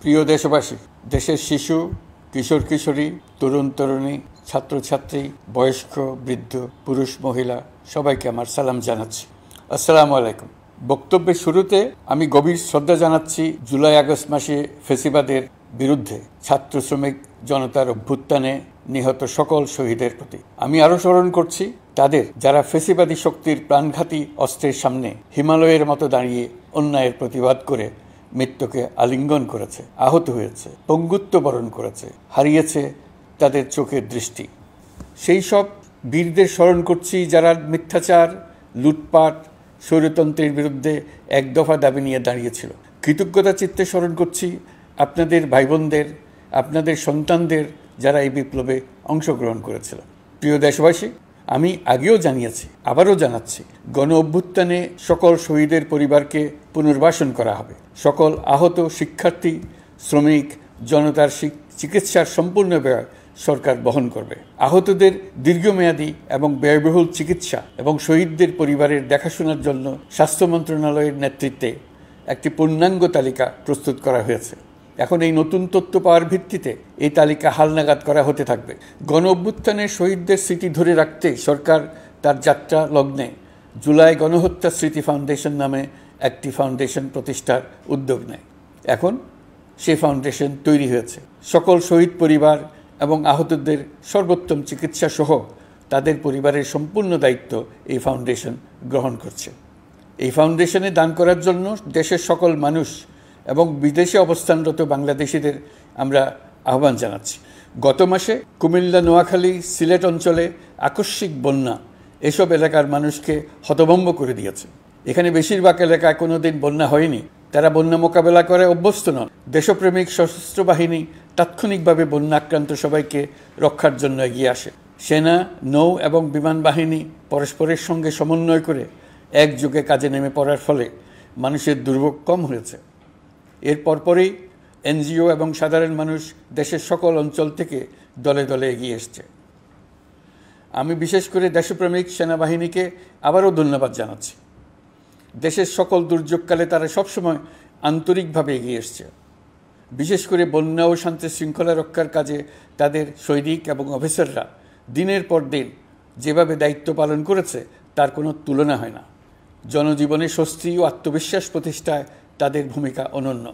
প্রিয় দেশবাসী, দেশের শিশু, কিশোর কিশোরী, তরুণ তরুণী, ছাত্রছাত্রী, বয়স্ক, বৃদ্ধ, পুরুষ, মহিলা সবাইকে আমার সালাম জানাচ্ছি। আসসালামু আলাইকুম। বক্তব্যের শুরুতে আমি গভীর শ্রদ্ধা জানাচ্ছি জুলাই আগস্ট মাসে ফেসিবাদের বিরুদ্ধে ছাত্র শ্রমিক জনতার অভ্যুত্থানে নিহত সকল শহীদের প্রতি। আমি আরও স্মরণ করছি তাদের যারা ফেসিবাদী শক্তির প্রাণঘাতী অস্ত্রের সামনে হিমালয়ের মতো দাঁড়িয়ে অন্যায়ের প্রতিবাদ করে মৃত্যুকে আলিঙ্গন করেছে, আহত হয়েছে, পঙ্গুত্ব বরণ করেছে, হারিয়েছে তাদের চোখের দৃষ্টি। সেই সব বীরদের স্মরণ করছি যারা মিথ্যাচার, লুটপাট, স্বৈরতন্ত্রের বিরুদ্ধে এক দফা দাবি নিয়ে দাঁড়িয়েছিল। কৃতজ্ঞতা চিত্তে স্মরণ করছি আপনাদের ভাই বোনদের, আপনাদের সন্তানদের যারা এই বিপ্লবে অংশগ্রহণ করেছিল। প্রিয় দেশবাসী, আমি আগেও জানিয়েছি, আবারও জানাচ্ছি, গণ অভ্যুত্থানে সকল শহীদের পরিবারকে পুনর্বাসন করা হবে। সকল আহত শিক্ষার্থী, শ্রমিক, জনতার চিকিৎসার সম্পূর্ণ ব্যয় সরকার বহন করবে। আহতদের দীর্ঘমেয়াদী এবং ব্যয়বহুল চিকিৎসা এবং শহীদদের পরিবারের দেখাশোনার জন্য স্বাস্থ্য মন্ত্রণালয়ের নেতৃত্বে একটি পূর্ণাঙ্গ তালিকা প্রস্তুত করা হয়েছে। এখন এই নতুন তথ্য পাওয়ার ভিত্তিতে এই তালিকা হালনাগাদ করা হতে থাকবে। গণ অভ্যুত্থানের শহীদদের স্মৃতি ধরে রাখতে সরকার তার যাত্রা লগ্নে জুলাই গণহত্যা স্মৃতি ফাউন্ডেশন নামে একটি ফাউন্ডেশন প্রতিষ্ঠার উদ্যোগ নেয়। এখন সেই ফাউন্ডেশন তৈরি হয়েছে। সকল শহীদ পরিবার এবং আহতদের সর্বোত্তম চিকিৎসা সহ তাদের পরিবারের সম্পূর্ণ দায়িত্ব এই ফাউন্ডেশন গ্রহণ করছে। এই ফাউন্ডেশনে দান করার জন্য দেশের সকল মানুষ এবং বিদেশে অবস্থানরত বাংলাদেশিদের আমরা আহ্বান জানাচ্ছি। গত মাসে কুমিল্লা, নোয়াখালী, সিলেট অঞ্চলে আকস্মিক বন্যা এসব এলাকার মানুষকে হতভম্ব করে দিয়েছে। এখানে বেশিরভাগ এলাকায় কোনোদিন বন্যা হয়নি। তারা বন্যা মোকাবেলা করে অভ্যস্ত নন। দেশপ্রেমিক সশস্ত্র বাহিনী তাৎক্ষণিকভাবে বন্যা আক্রান্ত সবাইকে রক্ষার জন্য এগিয়ে আসে। সেনা, নৌ এবং বিমান বাহিনী পরস্পরের সঙ্গে সমন্বয় করে একযোগে কাজে নেমে পড়ার ফলে মানুষের দুর্ভোগ কম হয়েছে। এর পরপরই এনজিও এবং সাধারণ মানুষ দেশের সকল অঞ্চল থেকে দলে দলে এগিয়ে এসছে। আমি বিশেষ করে দেশপ্রেমিক সেনাবাহিনীকে আবারও ধন্যবাদ জানাচ্ছি। দেশের সকল দুর্যোগকালে তারা সবসময় আন্তরিকভাবে এগিয়ে এসছে। বিশেষ করে বন্যা ও শান্তি শৃঙ্খলা রক্ষার কাজে তাদের সৈনিক এবং অফিসাররা দিনের পর দিন যেভাবে দায়িত্ব পালন করেছে তার কোনো তুলনা হয় না। জনজীবনে স্বস্তি ও আত্মবিশ্বাস প্রতিষ্ঠায় তাদের ভূমিকা অনন্য।